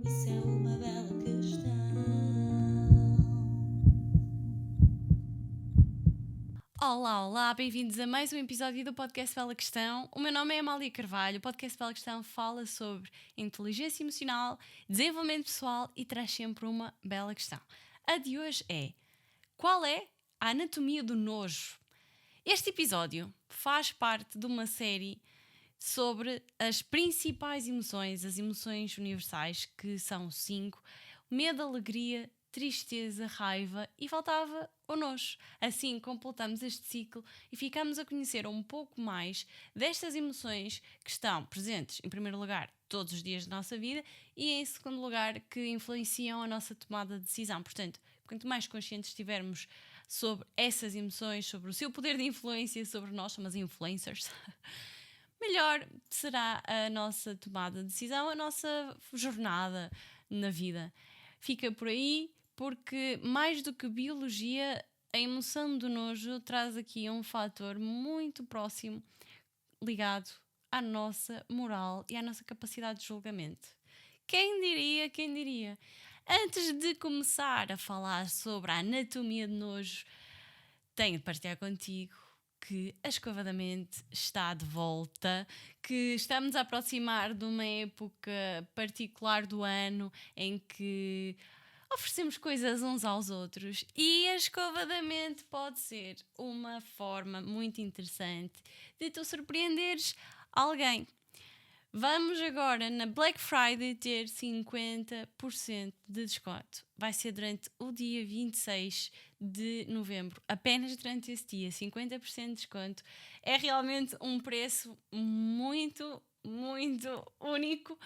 Isso é uma bela questão. Olá, bem-vindos a mais um episódio do Podcast Bela Questão. O meu nome é Amália Carvalho. O Podcast Bela Questão fala sobre inteligência emocional, desenvolvimento pessoal e traz sempre uma bela questão. A de hoje é: qual é a anatomia do nojo? Este episódio faz parte de uma série sobre as principais emoções, as emoções universais, que são 5: medo, alegria, tristeza, raiva e faltava o nojo. Assim completamos este ciclo e ficamos a conhecer um pouco mais destas emoções que estão presentes, em primeiro lugar, todos os dias da nossa vida e, em segundo lugar, que influenciam a nossa tomada de decisão. Portanto, quanto mais conscientes estivermos sobre essas emoções, sobre o seu poder de influência sobre nós, somos influencers, melhor será a nossa tomada de decisão, a nossa jornada na vida. Fica por aí, porque mais do que biologia, a emoção do nojo traz aqui um fator muito próximo ligado à nossa moral e à nossa capacidade de julgamento. Quem diria, quem diria? Antes de começar a falar sobre a anatomia de nojo, tenho de partilhar contigo que a Escova da Mente está de volta, que estamos a aproximar de uma época particular do ano em que oferecemos coisas uns aos outros e a Escova da Mente pode ser uma forma muito interessante de tu surpreenderes alguém. Vamos agora na Black Friday ter 50% de desconto. Vai ser durante o dia 26 de novembro. Apenas durante esse dia, 50% de desconto. É realmente um preço muito único.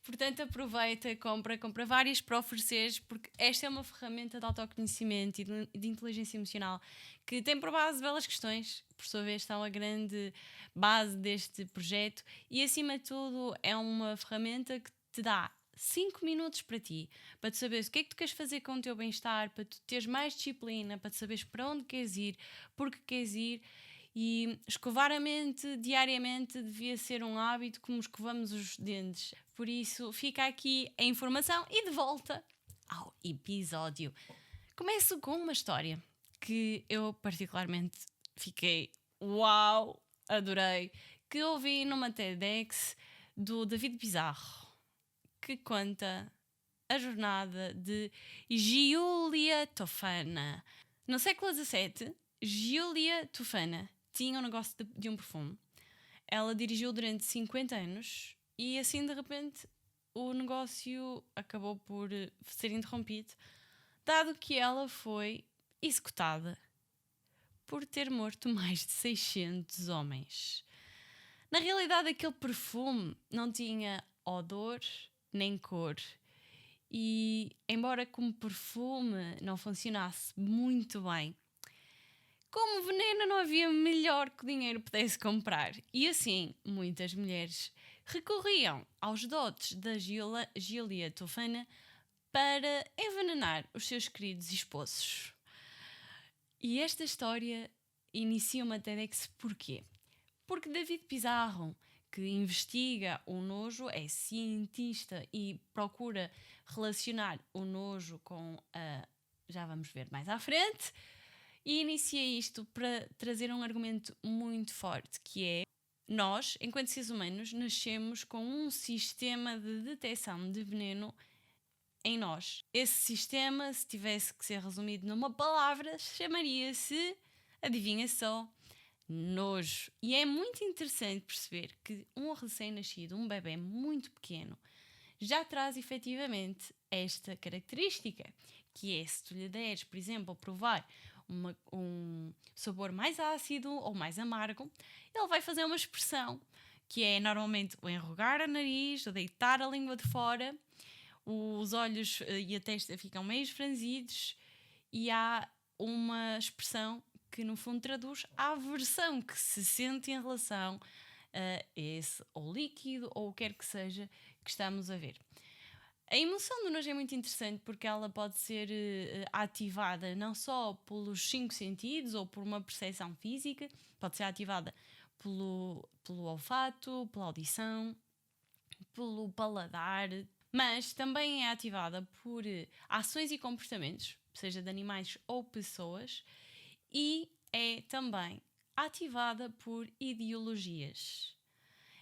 Portanto, aproveita, compra várias para ofereceres, porque esta é uma ferramenta de autoconhecimento e de inteligência emocional que tem por base belas questões, por sua vez estão a grande base deste projeto e, acima de tudo, é uma ferramenta que te dá 5 minutos para ti, para tu saberes o que é que tu queres fazer com o teu bem-estar, para tu teres mais disciplina, para tu saberes para onde queres ir, porque queres ir. E escovar a mente diariamente devia ser um hábito como escovamos os dentes. Por isso, fica aqui a informação e de volta ao episódio. Começo com uma história que eu particularmente fiquei uau, adorei, que ouvi numa TEDx do David Pizarro, que conta a jornada de Giulia Tofana. No século XVII, Giulia Tofana tinha um negócio de um perfume. Ela dirigiu durante 50 anos e, assim, de repente, o negócio acabou por ser interrompido, dado que ela foi executada por ter morto mais de 600 homens. Na realidade, aquele perfume não tinha odor nem cor. E, embora como perfume não funcionasse muito bem, como veneno não havia melhor que o dinheiro pudesse comprar. E assim, muitas mulheres recorriam aos dotes da Giulia Tofana para envenenar os seus queridos esposos. E esta história inicia uma TEDx porquê? Porque David Pizarro, que investiga o nojo, é cientista e procura relacionar o nojo com a... Já vamos ver mais à frente. E inicia isto para trazer um argumento muito forte, que é: nós, enquanto seres humanos, nascemos com um sistema de detecção de veneno em nós. Esse sistema, se tivesse que ser resumido numa palavra, chamaria-se, adivinha só, nojo. E é muito interessante perceber que um recém-nascido, um bebê muito pequeno, já traz efetivamente esta característica, que é: se tu lhe deres, por exemplo, a provar um sabor mais ácido ou mais amargo, ele vai fazer uma expressão, que é normalmente o enrugar o nariz, o deitar a língua de fora, os olhos e a testa ficam meio franzidos e há uma expressão que no fundo traduz a aversão que se sente em relação a esse ou líquido ou o que quer que seja que estamos a ver. A emoção do nojo é muito interessante porque ela pode ser ativada não só pelos 5 sentidos ou por uma percepção física, pode ser ativada pelo olfato, pela audição, pelo paladar, mas também é ativada por ações e comportamentos, seja de animais ou pessoas, e é também ativada por ideologias.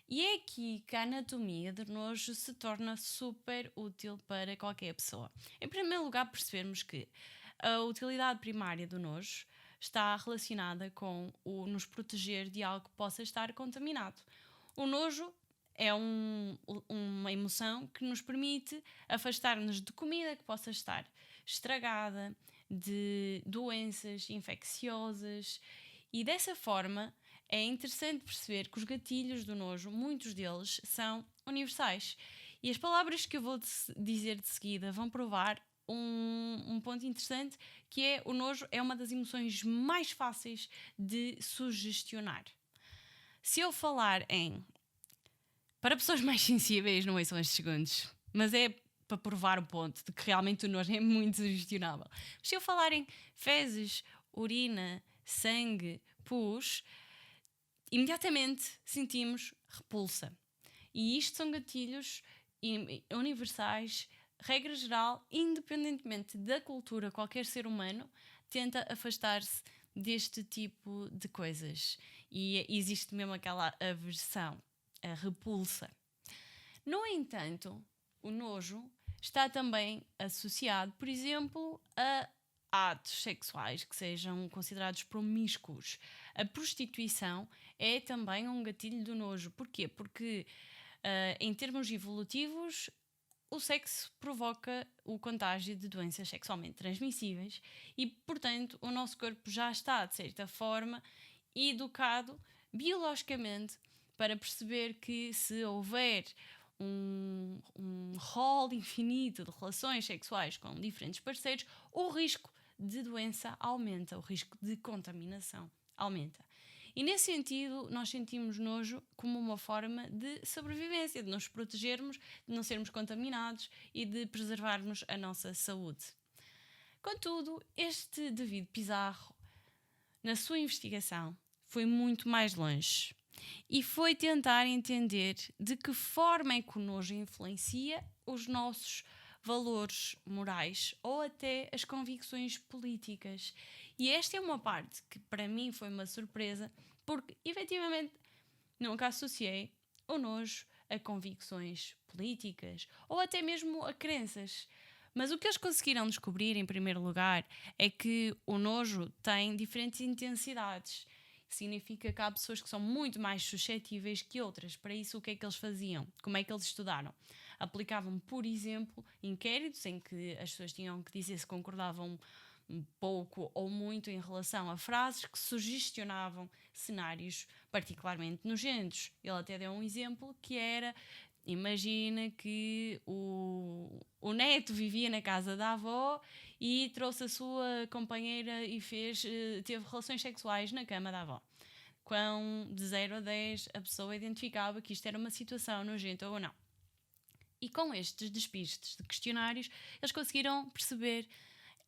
E é aqui que a anatomia do nojo se torna super útil para qualquer pessoa. Em primeiro lugar, percebermos que a utilidade primária do nojo está relacionada com o nos proteger de algo que possa estar contaminado. O nojo é uma emoção que nos permite afastar-nos de comida que possa estar estragada, de doenças infecciosas, e dessa forma é interessante perceber que os gatilhos do nojo, muitos deles, são universais. E as palavras que eu vou dizer de seguida vão provar um ponto interessante, que é: o nojo é uma das emoções mais fáceis de sugestionar. Se eu falar em... Para pessoas mais sensíveis, não são estes segundos, mas é para provar o ponto de que realmente o nojo é muito sugestionável. Se eu falar em fezes, urina, sangue, pus, imediatamente sentimos repulsa. E isto são gatilhos universais, regra geral, independentemente da cultura, qualquer ser humano tenta afastar-se deste tipo de coisas. E existe mesmo aquela aversão, a repulsa. No entanto, o nojo está também associado, por exemplo, a atos sexuais que sejam considerados promíscuos. A prostituição é também um gatilho do nojo. Porquê? Porque, em termos evolutivos, o sexo provoca o contágio de doenças sexualmente transmissíveis e, portanto, o nosso corpo já está, de certa forma, educado biologicamente para perceber que, se houver um rol infinito de relações sexuais com diferentes parceiros, o risco de doença aumenta, o risco de contaminação aumenta. E nesse sentido, nós sentimos nojo como uma forma de sobrevivência, de nos protegermos, de não sermos contaminados e de preservarmos a nossa saúde. Contudo, este David Pizarro, na sua investigação, foi muito mais longe e foi tentar entender de que forma é que o nojo influencia os nossos valores morais ou até as convicções políticas. E esta é uma parte que para mim foi uma surpresa, porque efetivamente nunca associei o nojo a convicções políticas ou até mesmo a crenças. Mas o que eles conseguiram descobrir, em primeiro lugar, é que o nojo tem diferentes intensidades. Significa que há pessoas que são muito mais suscetíveis que outras. Para isso, o que é que eles faziam? Como é que eles estudaram? Aplicavam, por exemplo, inquéritos em que as pessoas tinham que dizer se concordavam um pouco ou muito em relação a frases que sugestionavam cenários particularmente nojentos. Ele até deu um exemplo que era: imagina que o neto vivia na casa da avó e trouxe a sua companheira e teve relações sexuais na cama da avó. Quão de 0 a 10 a pessoa identificava que isto era uma situação nojenta ou não. E com estes despistes de questionários, eles conseguiram perceber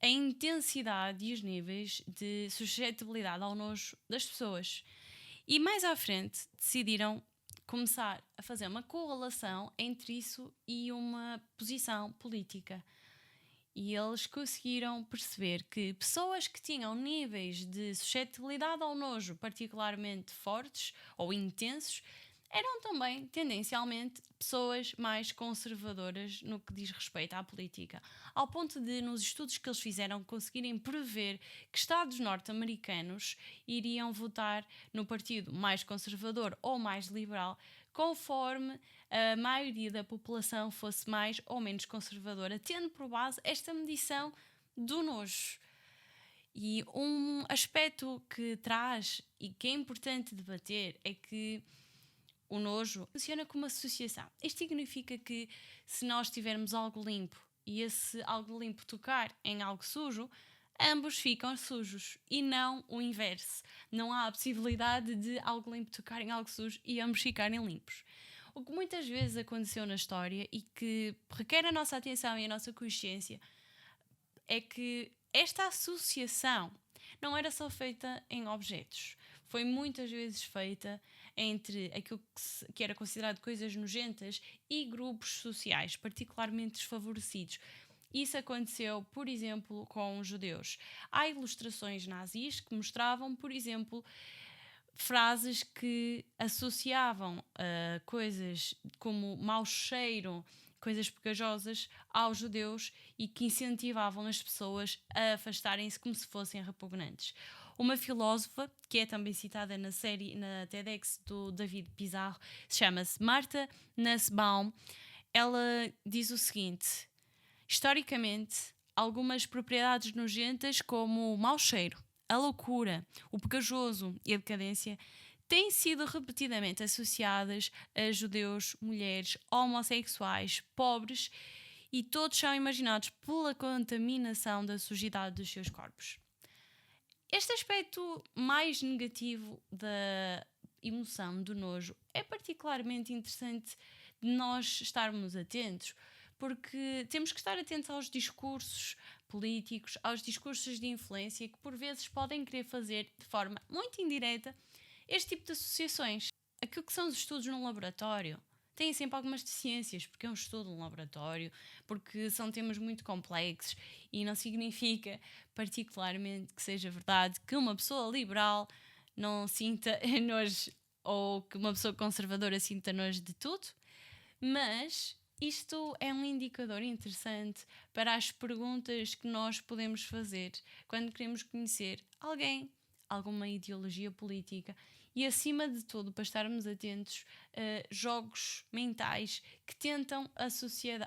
a intensidade e os níveis de suscetibilidade ao nojo das pessoas. E mais à frente decidiram começar a fazer uma correlação entre isso e uma posição política. E eles conseguiram perceber que pessoas que tinham níveis de suscetibilidade ao nojo particularmente fortes ou intensos eram também, tendencialmente, pessoas mais conservadoras no que diz respeito à política. Ao ponto de, nos estudos que eles fizeram, conseguirem prever que estados norte-americanos iriam votar no partido mais conservador ou mais liberal, conforme a maioria da população fosse mais ou menos conservadora, tendo por base esta medição do nojo. E um aspecto que traz e que é importante debater é que o nojo funciona como associação. Isto significa que, se nós tivermos algo limpo e esse algo limpo tocar em algo sujo, ambos ficam sujos e não o inverso. Não há a possibilidade de algo limpo tocar em algo sujo e ambos ficarem limpos. O que muitas vezes aconteceu na história e que requer a nossa atenção e a nossa consciência é que esta associação não era só feita em objetos. Foi muitas vezes feita entre aquilo que era considerado coisas nojentas e grupos sociais, particularmente desfavorecidos. Isso aconteceu, por exemplo, com os judeus. Há ilustrações nazis que mostravam, por exemplo, frases que associavam coisas como mau cheiro, coisas pegajosas aos judeus e que incentivavam as pessoas a afastarem-se como se fossem repugnantes. Uma filósofa, que é também citada na série, na TEDx do David Pizarro, chama-se Martha Nussbaum. Ela diz o seguinte: historicamente, algumas propriedades nojentas como o mau cheiro, a loucura, o pegajoso e a decadência têm sido repetidamente associadas a judeus, mulheres, homossexuais, pobres, e todos são imaginados pela contaminação da sujidade dos seus corpos. Este aspecto mais negativo da emoção do nojo é particularmente interessante de nós estarmos atentos, porque temos que estar atentos aos discursos políticos, aos discursos de influência que por vezes podem querer fazer de forma muito indireta este tipo de associações. Aquilo que são os estudos no laboratório têm sempre algumas deficiências, porque é um estudo no laboratório, porque são temas muito complexos e não significa particularmente que seja verdade que uma pessoa liberal não sinta nojo ou que uma pessoa conservadora sinta nojo de tudo, mas isto é um indicador interessante para as perguntas que nós podemos fazer quando queremos conhecer alguém, alguma ideologia política e, acima de tudo, para estarmos atentos a jogos mentais que tentam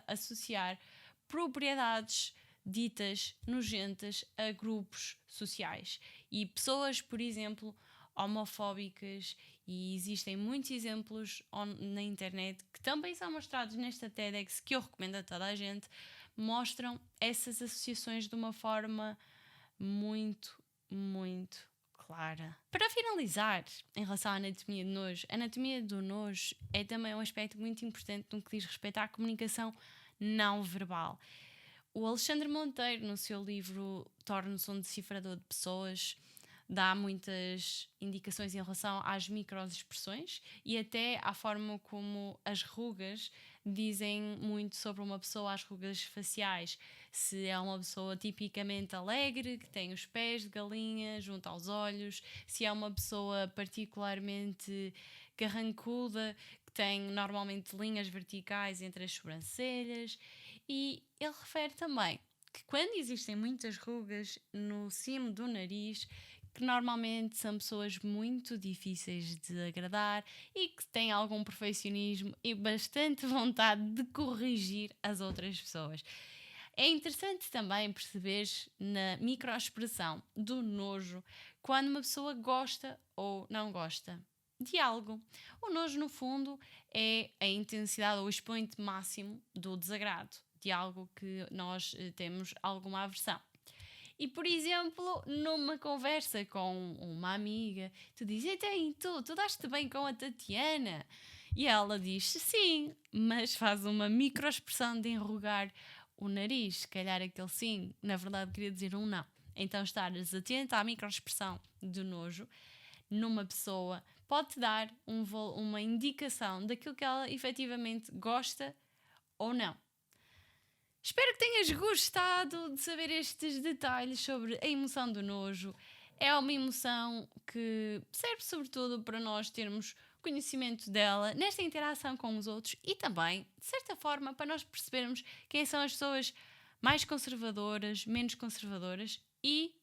associar propriedades ditas nojentas a grupos sociais e pessoas, por exemplo, homofóbicas, e existem muitos exemplos na internet que também são mostrados nesta TEDx, que eu recomendo a toda a gente, mostram essas associações de uma forma muito, muito clara. Para finalizar, em relação à anatomia do nojo, a anatomia do nojo é também um aspecto muito importante no que diz respeito à comunicação não verbal. O Alexandre Monteiro, no seu livro Torna-se um Decifrador de Pessoas, dá muitas indicações em relação às microexpressões e até à forma como as rugas dizem muito sobre uma pessoa, as rugas faciais. Se é uma pessoa tipicamente alegre, que tem os pés de galinha junto aos olhos, se é uma pessoa particularmente carrancuda, que tem normalmente linhas verticais entre as sobrancelhas. E ele refere também que quando existem muitas rugas no cimo do nariz, que normalmente são pessoas muito difíceis de agradar e que têm algum perfeccionismo e bastante vontade de corrigir as outras pessoas. É interessante também perceber na microexpressão do nojo quando uma pessoa gosta ou não gosta de algo. O nojo, no fundo, é a intensidade ou o expoente máximo do desagrado, de algo que nós temos alguma aversão. E, por exemplo, numa conversa com uma amiga, tu dizes: então, tu daste bem com a Tatiana? E ela diz: sim, mas faz uma microexpressão de enrugar o nariz. Se calhar aquele sim, na verdade, queria dizer um não. Então, estares atento à microexpressão do nojo numa pessoa pode-te dar uma indicação daquilo que ela efetivamente gosta ou não. Espero que tenhas gostado de saber estes detalhes sobre a emoção do nojo. É uma emoção que serve sobretudo para nós termos conhecimento dela nesta interação com os outros e também, de certa forma, para nós percebermos quem são as pessoas mais conservadoras, menos conservadoras e,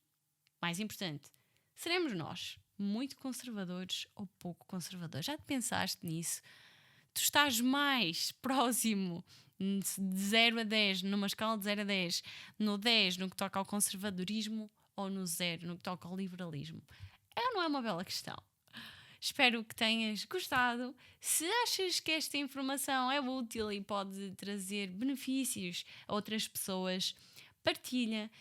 mais importante, seremos nós muito conservadores ou pouco conservadores? Já te pensaste nisso? Tu estás mais próximo de 0 a 10, numa escala de 0 a 10, no 10 no que toca ao conservadorismo ou no 0 no que toca ao liberalismo? Não é uma bela questão. Espero que tenhas gostado. Se achas que esta informação é útil e pode trazer benefícios a outras pessoas, partilha.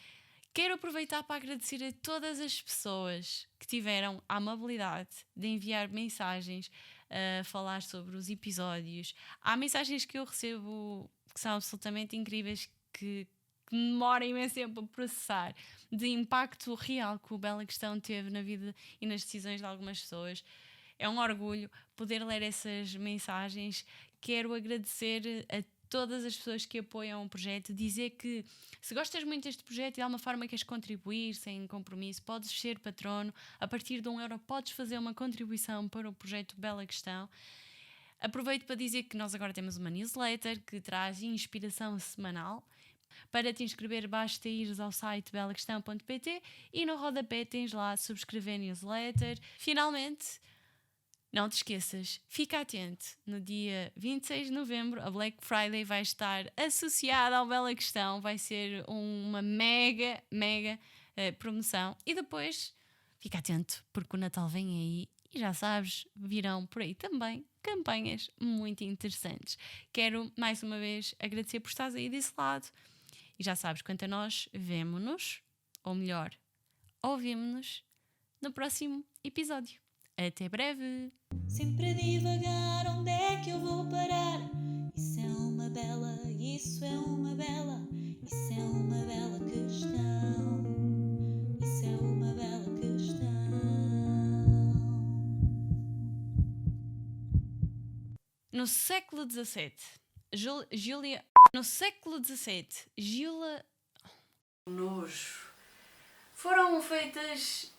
Quero aproveitar para agradecer a todas as pessoas que tiveram a amabilidade de enviar mensagens a falar sobre os episódios. Há mensagens que eu recebo que são absolutamente incríveis, que demora imenso tempo a processar, de impacto real que o Bela Questão teve na vida e nas decisões de algumas pessoas. é um orgulho poder ler essas mensagens. Quero agradecer a todas as pessoas que apoiam o projeto, dizer que se gostas muito deste projeto e de alguma forma queres contribuir sem compromisso, podes ser patrono. A partir de €1 podes fazer uma contribuição para o projeto Bela Questão. Aproveito para dizer que nós agora temos uma newsletter que traz inspiração semanal. Para te inscrever basta ires ao site belaquestão.pt e no rodapé tens lá subscrever newsletter. Finalmente, não te esqueças, fica atento, no dia 26 de novembro a Black Friday vai estar associada ao Bela Questão, vai ser uma mega promoção e depois fica atento porque o Natal vem aí e já sabes, virão por aí também campanhas muito interessantes. Quero mais uma vez agradecer por estares aí desse lado e já sabes, quanto a nós, vemo-nos, ou melhor, ouvimos-nos no próximo episódio. Até breve! Sempre a divagar, onde é que eu vou parar? Isso é uma bela, isso é uma bela, isso é uma bela questão. Isso é uma bela questão. No século XVII, Júlia... No século XVII, Nojo. Foram feitas